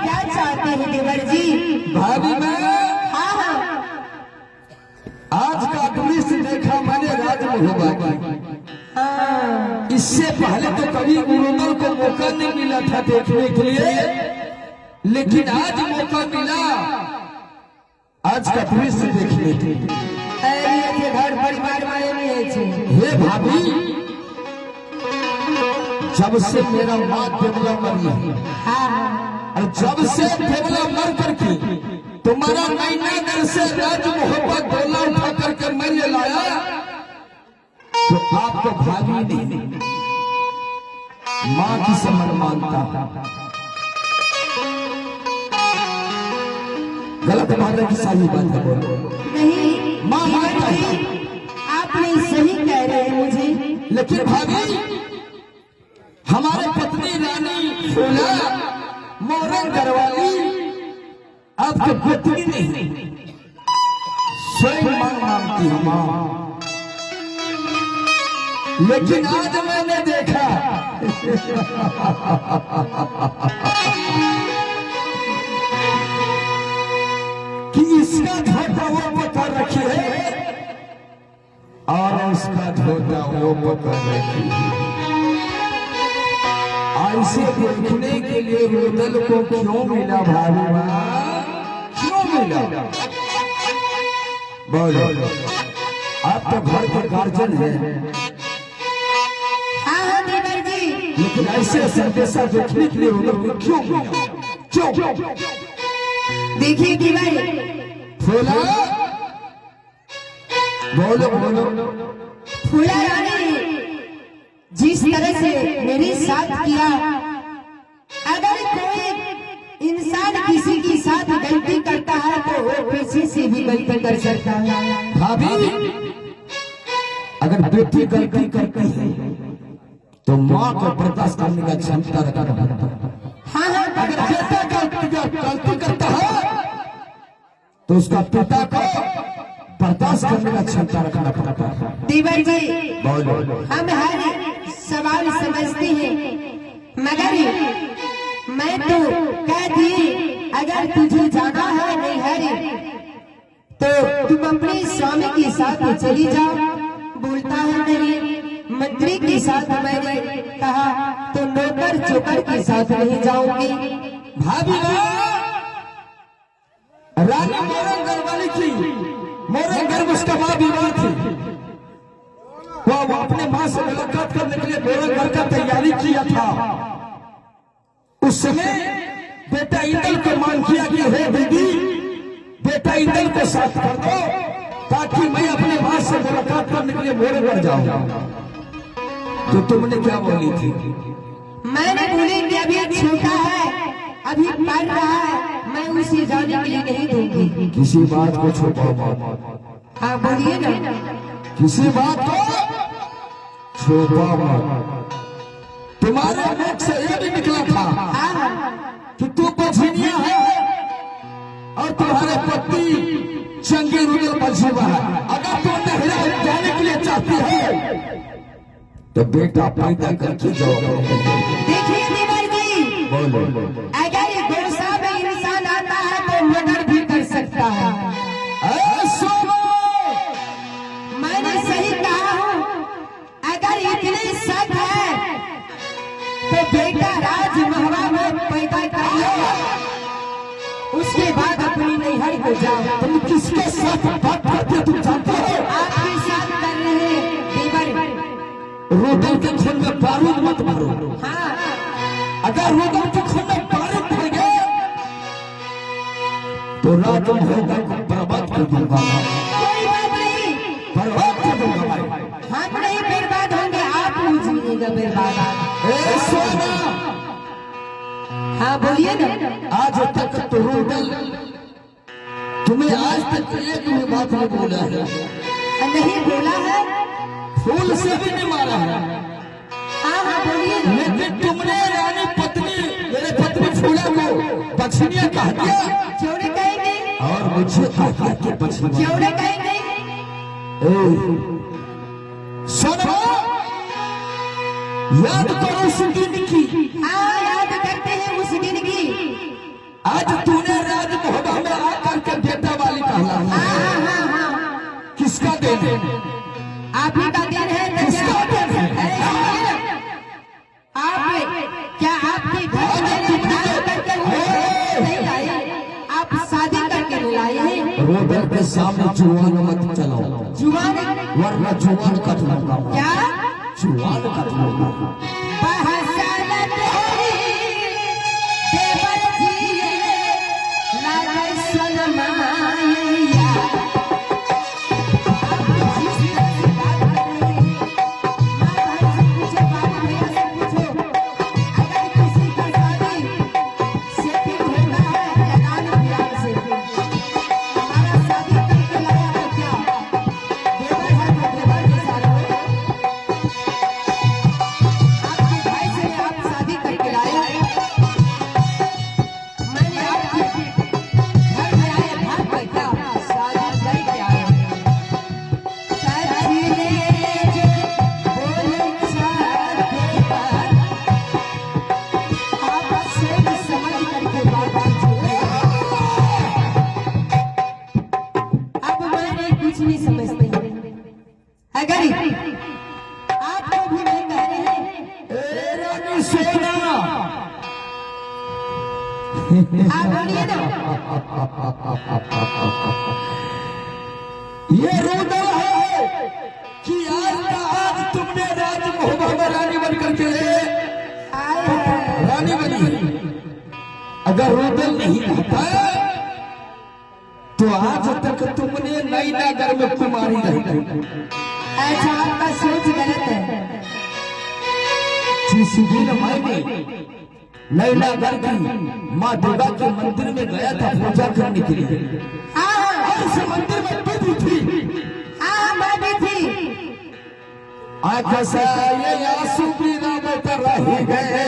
क्या चाहते हैं देवर जी? भाभी मैं हाँ हाँ आज का दृश्य देखा मैंने राजमहल की। हाँ इससे पहले तो कभी गुरुदल को मौका नहीं मिला था देखने के लिए, लेकिन आज मौका मिला आज का दृश्य देखने के लिए। घर परिवार में हे भाभी, जब से मेरा माँ देवला मरी है और जब से देवला मर करके तुम्हारा नैना दर से राज मोहब्बत डोला उठा करके मैंने लाया, तो आपको भाभी नहीं माँ की समझ मानता। गलत बात है कि सही बात है? नहीं माँ मानता है, आपने सही कह रहे हैं मुझे। लेकिन भाभी हमारे पत्नी रानी फूला मोरंग गरवाली आपके पत्नी नहीं, स्वयं मां मानती है मां। लेकिन आज मैंने देखा कि इसका धोखा वो पकड़ रखी है और उसका धोखा वो पकड़ रखी है। ऐसे देखने के लिए रुदल को क्यों मिला भाभी माँ, क्यों मिला? बोलो, आप तो घर के गार्जियन हैं। हाँ हाँ देवर जी, लेकिन ऐसे संदेशा देखने के लिए रुदल को क्यों मिला? क्यों? देखिए देवर, फूला बोलो फूला रानी जिस तरह से मेरे साथ किया, अगर कोई इंसान किसी के साथ गलती करता है तो वो किसी से भी गलती कर सकता है। भाभी अगर बेटी गलती करती है तो माँ को बर्दाश्त करने का क्षमता रखना पड़ता है। हाँ हाँ अगर बेटा गलती करता है तो उसका पिता को बर्दाश्त करने का क्षमता रखना पड़ता है। देवर जी, बोलो हम हर सवाल समझते हैं, मगर मैं तो कह दी अगर तुझे जाना है नैहर तो तुम अपने स्वामी के साथ चली जाओ। बोलता है नहीं, मंत्री के साथ मैंने कहा तो नौकर चोकर के साथ नहीं जाऊंगी। भाभी रानी मोरंग गरवाली थी, मोरंग गर्भ उसका माँ बीमार थी, वो अपने माँ से मुलाकात करने के लिए मोरंग घर का तैयारी किया था। उस समय बेटा इंदल को मांग किया कि हे दीदी, बेटा इंदल को साथ कर दो ताकि मैं अपने माँ से मुलाकात करने के लिए मोरंग घर जाऊं। तो तुमने क्या बोली थी? मैंने बोली कि अभी छोटा है, अभी पढ़ रहा है, मैं उसे जाने के लिए नहीं दूंगी। किसी बात को छुपा मत। हाँ बोलिए ना। किसी बात को छुपा मत। तुम्हारे मुख से ये भी निकला था कि तू बछिनिया है और तुम्हारे पति चंगी रुदल बछिया है। अगर तू नहरा जाने के लिए चाहती है तो बेटा पैदा करके जाओ। देखिए देवर जी, बोलो अगर गुस्सा में इंसान आता है तो मर्डर भी कर सकता है। मैंने सही कहा हूँ, अगर इतने शक है तो बेटा राज महवा में पैदा कर लो, उसके बाद अपनी नैहर को जाओ। तुम किसके साथ बात करते हो? तुम जानते हो आपके साथ कर रहे हैं देवर। रुदल के खून में बारूद मत मारो। हाँ अगर रुदल के खून में बारूद भर गए तो राज महल को बर्बाद कर दूंगा। कोई बात नहीं, बर्बाद कर दूंगा भाई। हम नहीं बर्बाद होंगे, आप पूछिएगा बर्बाद। ए सोना, हाँ बोलिए ना। आज तक तो रुदल तुम्हें आज तक एक भी बात नहीं बोला है। नहीं बोला है, फूल से भी नहीं मारा है। हाँ हाँ बोलिए ना। लेकिन तुमने रानी पत्नी मेरे पत्नी फूला को बछिनिया कह दिया क्यों कहेंगे, और मुझे कह दिया कि बछिनिया। क्यों कहेंगे। सोना याद करो उस दिन की। हाँ याद करते हैं उस दिन की। रोडर के सामने जुआन मत चलाओ, जुबान वरना जुआन काट लूंगा, क्या जुआन काट लूंगा। बहसल तेरी देवर जी लागे सनमाइया। आप जिस तरह से बात कर रहे हैं, माँ भाई से पूछो, बाबू भैया से पूछो, अगर किसी का शादी सेटिंग होता है लगान प्यार से, हमारा शादी करके लाया तो क्या देवर है तो देवर के साथ हो। आपके भाई से आप शादी करके लाए, मैंने आपके घर में आए भाग पर क्या शादी करके आए। कचरे जो बोले चाहते पर आप सोच समझ करके बात कीजिए। अब मैंने कुछ नहीं समझती, अगर आपको भी नहीं कह रहे हैं, ए रानी सोना, आप बोलिए ना। ये रोडर है कि आज का आज तुमने राज मोहब्बा में रानी बनकर चले, रानी बनी। अगर रोडर नहीं रहता तो आज तक तुमने नैनागढ़ में कुमारी रही। ऐसा आपका सोच गलत है। जिस दिन मैंने नैनागढ़ की माँ दुर्गा के मंदिर में गया था पूजा करने के लिए, और उस मंदिर में तू भी थी। मैं भी थी। आँख से ये आंसू गिरा कर रही गए,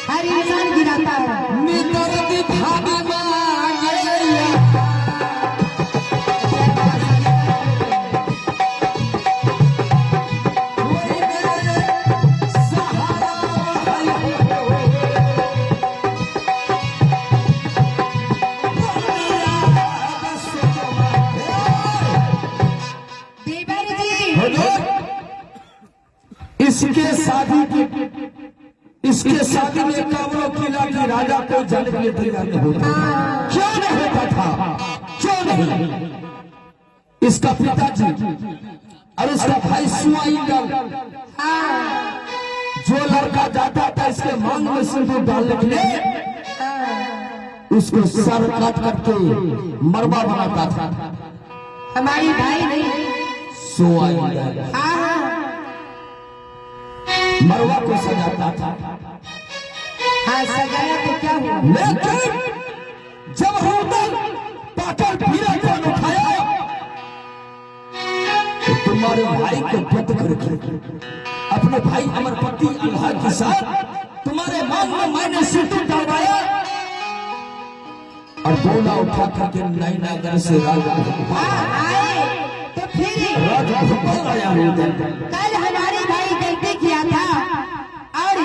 हर इंसान गिराता है। नितर दिखाने मांगे देवर जी, इसके शादी में कामरों किला की राजा को जाने के लिए तैयार नहीं होता। क्यों नहीं होता था? क्यों नहीं? इसका पिताजी और इसका भाई सुआइंदल, जो लड़का जाता था इसके मांग में सिंदूर डालने के लिए, उसको सर काट करके मरवा बनाता था। हमारी भाई नहीं। सुआइंदल मरवा को सजाता था। हाँ, सजाया तो क्या हुआ? लेकिन जब रोडर पाकर पीरा को उठाया तो तुम्हारे भाई को बंद करके अपने भाई अमरपति अल्लाह के साथ तुम्हारे मांग में मैंने सिंदूर डलवाया और बोला उठा करके नैनागढ़ से राजा आए तो फिर आया रोडर। कल हमारे भाई गलती किया था और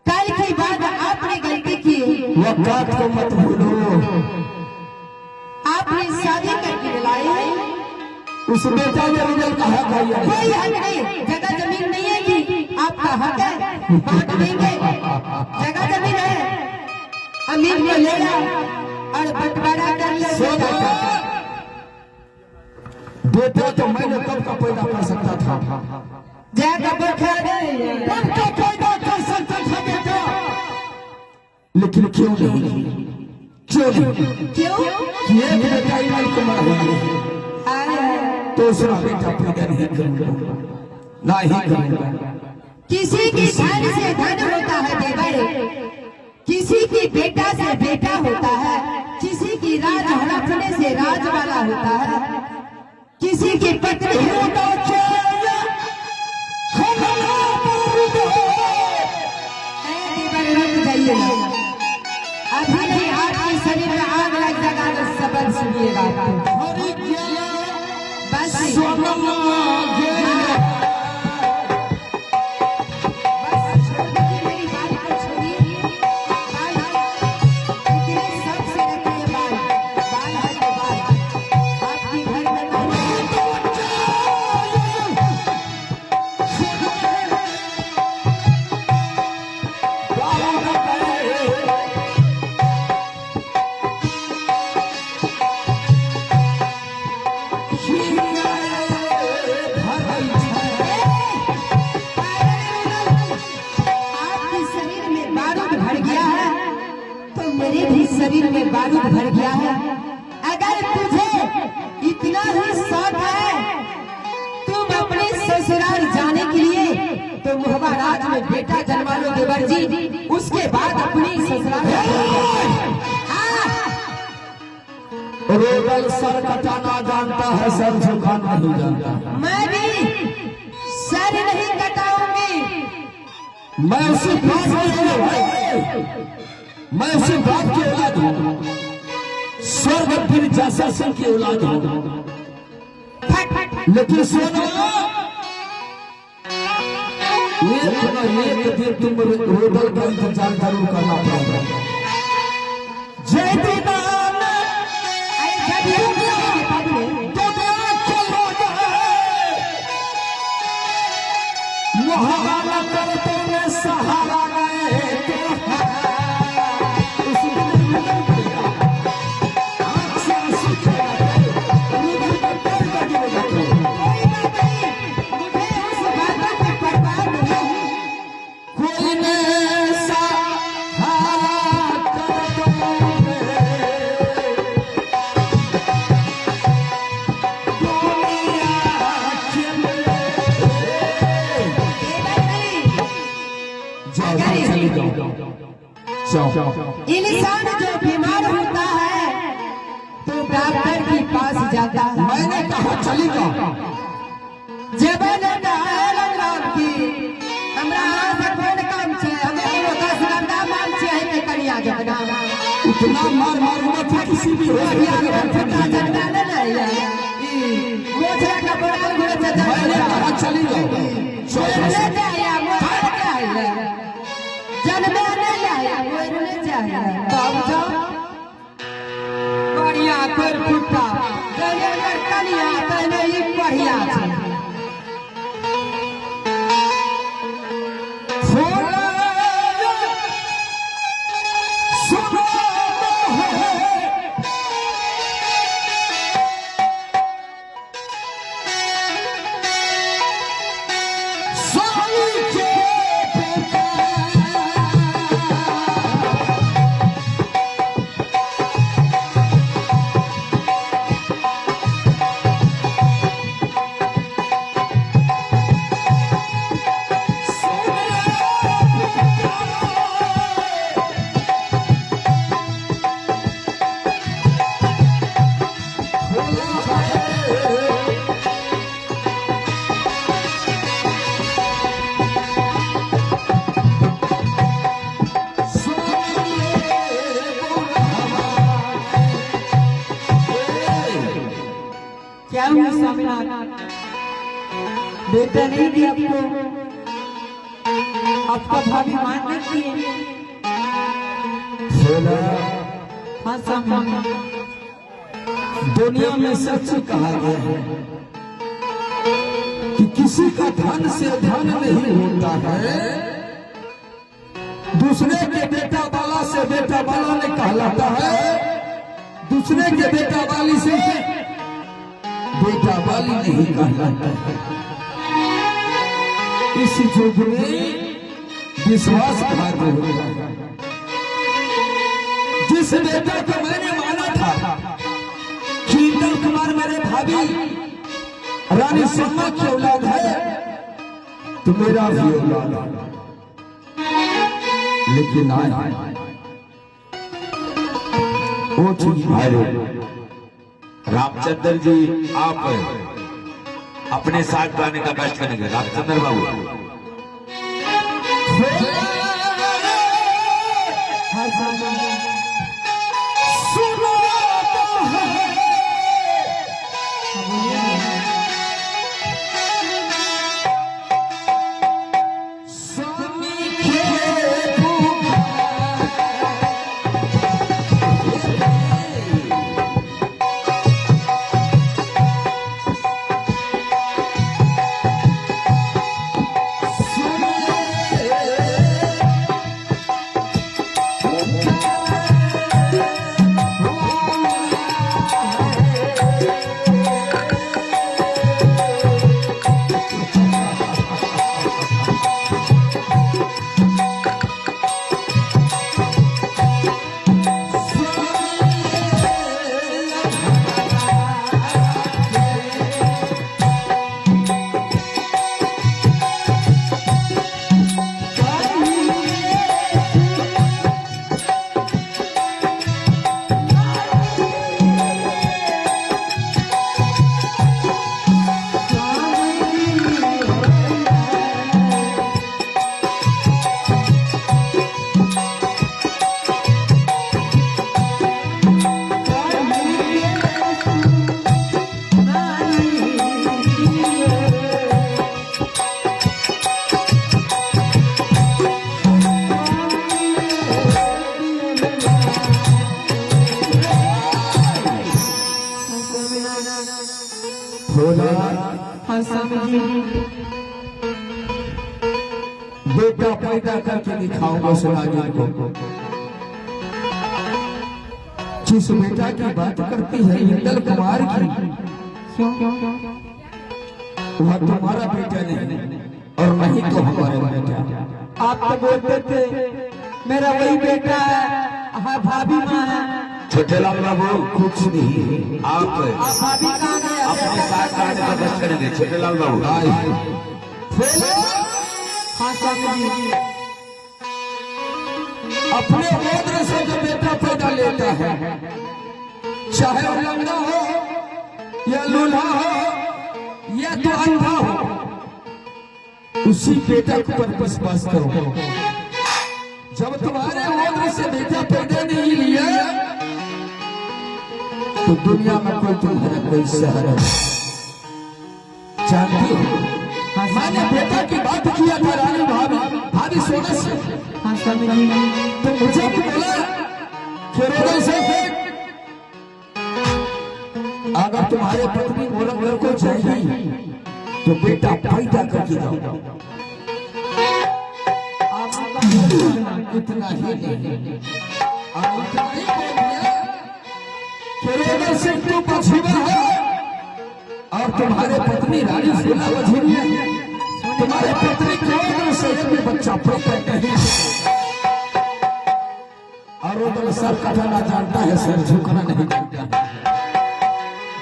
कल की बात आपने गलती की। वक़्त को मत भूलो। आपने शादी करके लाए, उस बेटा ने रोडर कहा भाई कोई हक नहीं, जगह जमीन नहीं है कि आपका हक है बांट देंगे। जगह जमीन है, अमीर को लेगा और बंटवारा कर लेगा। बेटा तो मैंने कब का पैदा कर सकता था, जाकर बैठा दे। कब का पैदा कर सकता था बेटा, लेकिन क्यों नहीं? क्यों नहीं? क्यों? कि एक बेटा इमाम को मर गया तो दूसरा बेटा पैदा नहीं करूंगा, ना ही करूंगा। किसी की धन से धन होता है देवर, किसी की बेटा से बेटा होता है, किसी की राज हड़पने से राज वाला होता है, किसी की पत्नी होता है। रुक जाइए, अभी नहीं आपके शरीर में आग लग जाएगा तो सबक सुनिएगा। बस मेरी बात को छोड़िए। इतने शौक से रखते हैं बाल है तो बाल आपकी घर में गया है तो मेरे भी शरीर में बारूद भर गया है। अगर तुझे इतना ही शौक है तुम अपने ससुराल जाने के लिए तो मुहबा राज में बेटा जन्मा लो देवर जी, उसके बाद अपनी ससुराल रोडल सर कटाना जानता है, सर झुकाना नहीं जानता। मैं भी सर नहीं कटाऊंगी। मैं उसी बात मैं उसी बात की औलाद हूँ, स्वर्ग फिर जैसा सिंह की औलाद हूँ। लेकिन सुनो, एक दिन तुम रोडल का इंतजार जरूर करना पड़ेगा। जय दीवान मुहावरा करते में सहारा गए इंसान जो बीमार होता है तो डॉक्टर के पास जाता है। मैंने कहा चलेगा जब की हमरा आज कोन काम छे, हमें कोनो 10 घंटा मार छे है करिया जतना उतना मार मारूंगा तो किसी भी हो पता चलता नहीं है ई मोछरा का बड़ा घोड़े से मैंने कहा चलेगा ले जाया मोछरा का है जन्मे नहीं आया कोई ले जाया तब जाओ बढ़िया पर फुटा जने कनिया तने ई बढ़िया छे। क्या हुआ स्वामीनाथ, बेटा नहीं दिया आपको भाभी मान नहीं दिए। हाँ स्वामीनाथ, दुनिया में सच कहा गया है कि किसी का धन से धन नहीं होता है, दूसरे के बेटा वाला से बेटा वाला नहीं कहलाता है, दूसरे के बेटा वाली से बेटा वाली नहीं कहलाता है। इस युग में विश्वासघात होता है। जिस बेटा को मैंने माना था कि इंदर कुमार मेरे भाभी रानी शर्मा की औलाद है तो मेरा भी औलाद है, लेकिन आज वो चीज भाई रामचंद्र जी आप अपने साथ गाने का कष्ट करेंगे। रामचंद्र बाबू बोला हाँ स्वामी जी। बेटा पैदा करके दिखाऊंगा सुनागिन को। जिस बेटा की बात करती है इंदल कुमार की, वह तुम्हारा बेटा नहीं और नहीं तो हमारा बेटा। आप तो बोलते थे मेरा वही बेटा है, हाँ भाभी माँ है। छोटे लाल बाबू कुछ नहीं, आप भाभी कहाँ गए? अपने साथ आने का कष्ट करेंगे। छोटे लाल बाबू हाँ स्वामी जी। अपने गोत्र से जो बेटा पैदा लेता है, चाहे वो लंगड़ा हो या लूल्हा हो या तो अंधा हो, उसी बेटा पर विश्वास करो। जब तुम्हारे गोत्र से बेटा पैदा नहीं लिया तो दुनिया में कोई तुम्हारा कोई सहारा नहीं। जानती हो, मैंने बेटा की बात किया था रानी भाभी सोना से। हाँ स्वामी जी। तो मुझे भी बोला कि रोडल से अगर तुम्हारे पत्नी मोरंगर को चाहिए तो बेटा पैदा करके जाओ। इतना ही नहीं, सिंह तो पछुआ है और तुम्हारे पत्नी रानी फूला वजीर है। तुम्हारे पत्नी को शरीर में बच्चा पैदा नहीं और वो सर कटाना जानता है, सर झुकना नहीं जानता है।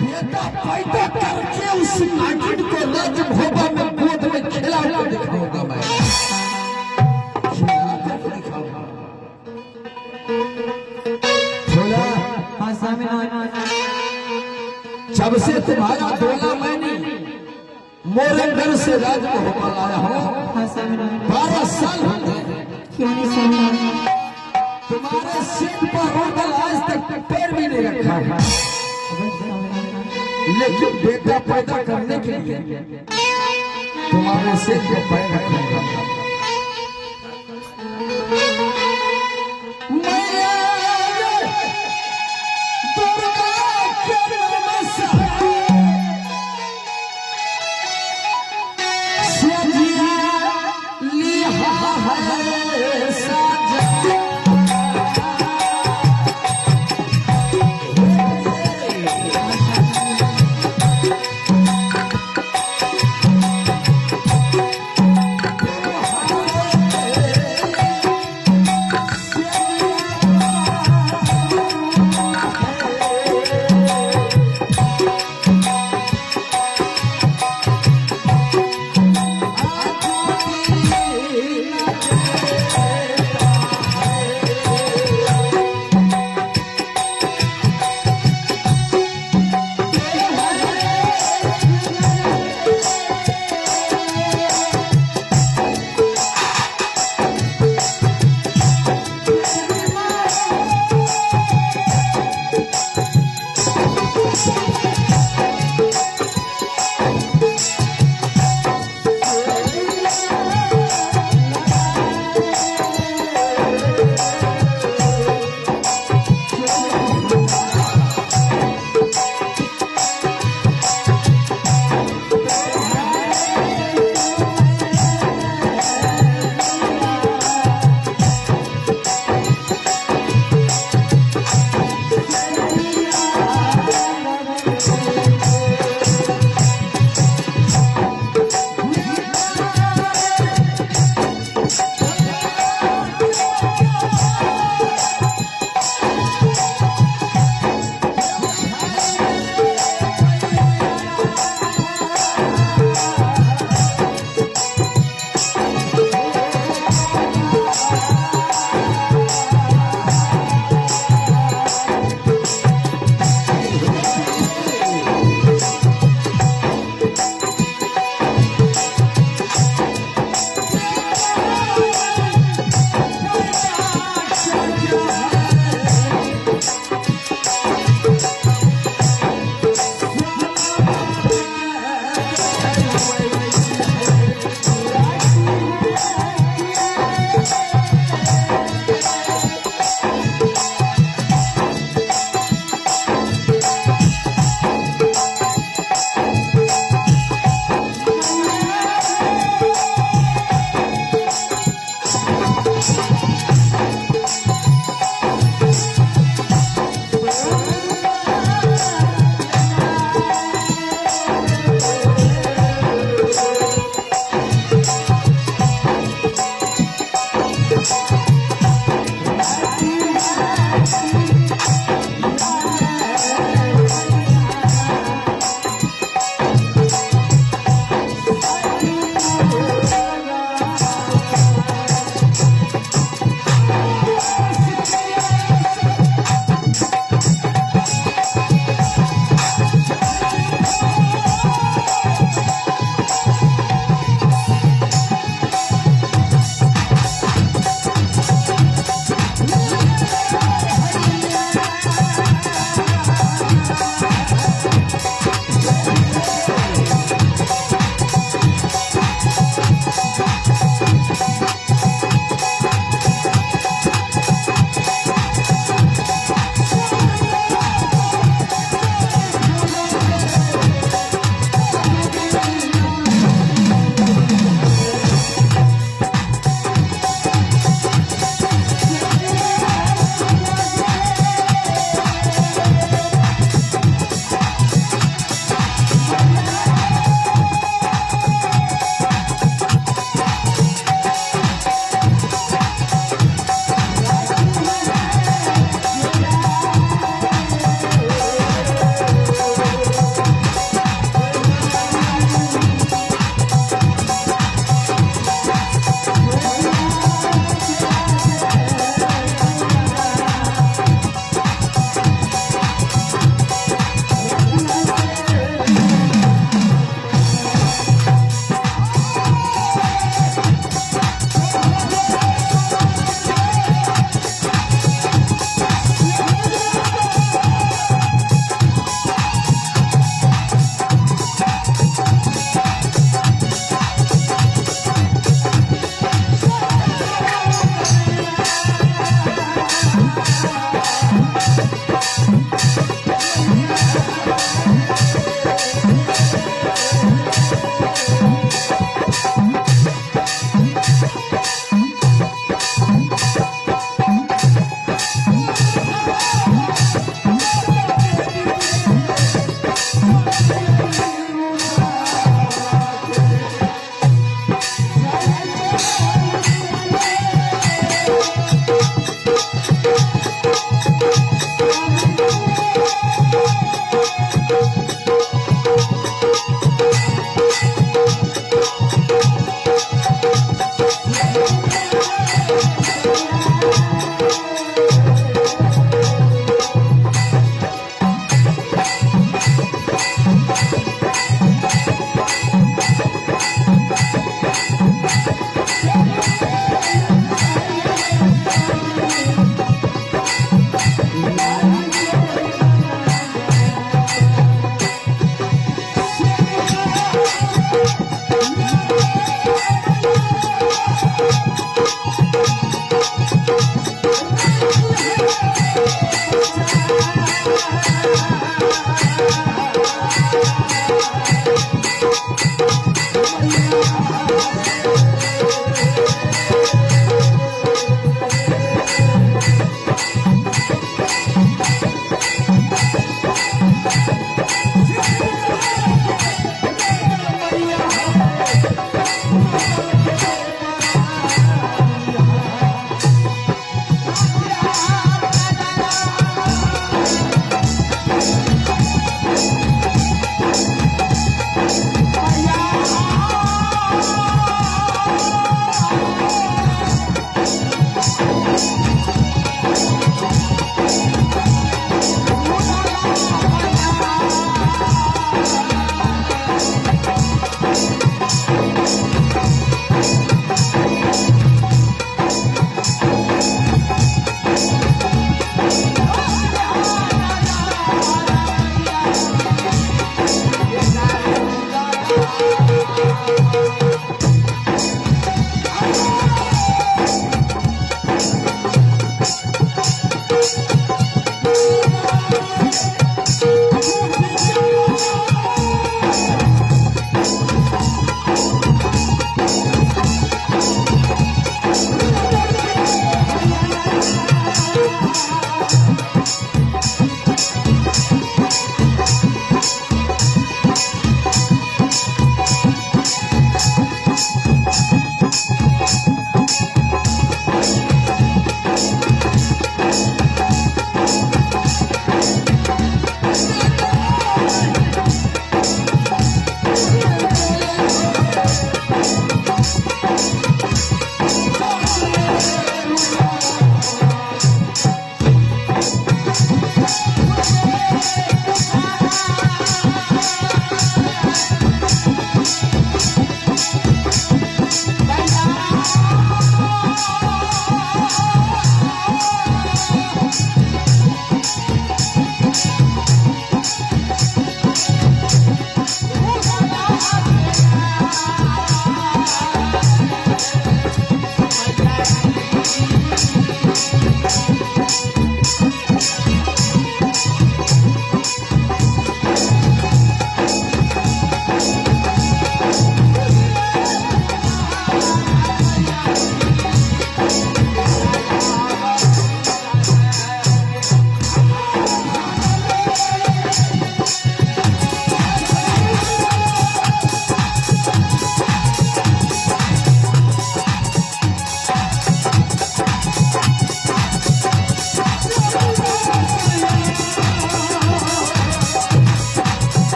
बेटा पैदा करके उस नागिन को राज भोगा में गोद में खिला कर दिखाऊंगा मैं। हाँ स्वामी। जब से तुम्हारा डोला मैंने मोरंगर से राज को होकर लाया हो, हाँ स्वामी। 12 साल हो गए। क्यों नहीं स्वामी? तुम्हारे सिर पर रोडल आज तक पैर भी नहीं रखा है, लेकिन बेटा पैदा करने के लिए तुम्हारे सिर पर पैर रखूंगा।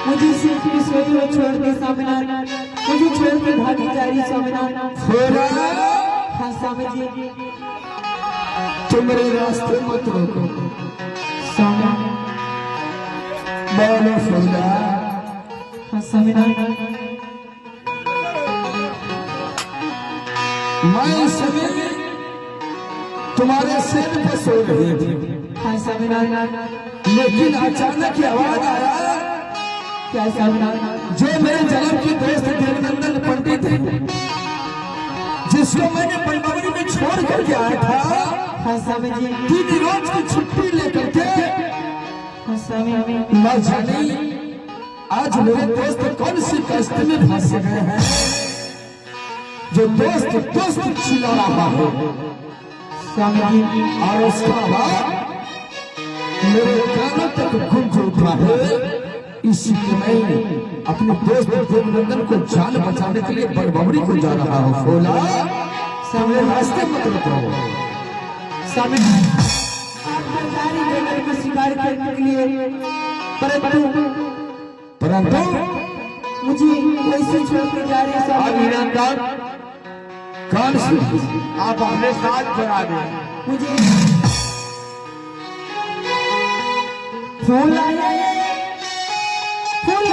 मुझे सिर्फ किशोरी को छोड़ दे स्वामीनाथ, मुझे छोड़ के भागी जा रही स्वामीनाथ। फूला हाँ स्वामी जी। तुम मेरे रास्ते मत रोको। स्वामीनाथ। बोलो फूला। हाँ स्वामीनाथ। मैं समय तुम्हारे सिर पर सो रही थी, हाँ स्वामीनाथ। लेकिन अचानक आवाज आया क्या स्वामीनाथ? जो मेरे जन्म के दोस्त देवनंदन पंडित हैं, जिसको मैंने पंडवरी में छोड़ करके आया था, हाँ स्वामी जी। 3 रोज की छुट्टी लेकर के हाँ स्वामी। न जाने आज मेरे दोस्त कौन सी कष्ट में फंस गए हैं, जो दोस्त दोस्त चिल्ला रहा है स्वामी जी। और उसका आवाज मेरे कानों तक गूंज उठा है। इसी के मैं अपने दोस्त देवनंदन को जान बचाने के लिए बनबवरी को जा रहा हूँ। फूला मेरे रास्ते मत रुको। स्वामी आप सरकारी जंगल को शिकार करने के लिए, परंतु मुझे वैसे छोड़ के जा रहे हैं स्वामी। अभिनंदन, कौन सी आप अपने साथ बना दें। मुझे फूल आए, फूल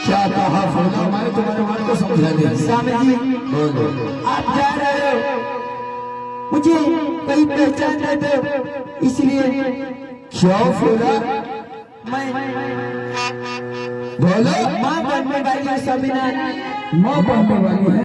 क्या कहा फूला? मैं तुम्हारे को समझा नहीं। स्वामी जी आप जा रहे हो, मुझे कहीं पहचान न दो, इसलिए क्यों फूला? मैं बोलो। माँ बनने वाली हूँ स्वामीनाथ। माँ बनने वाली है।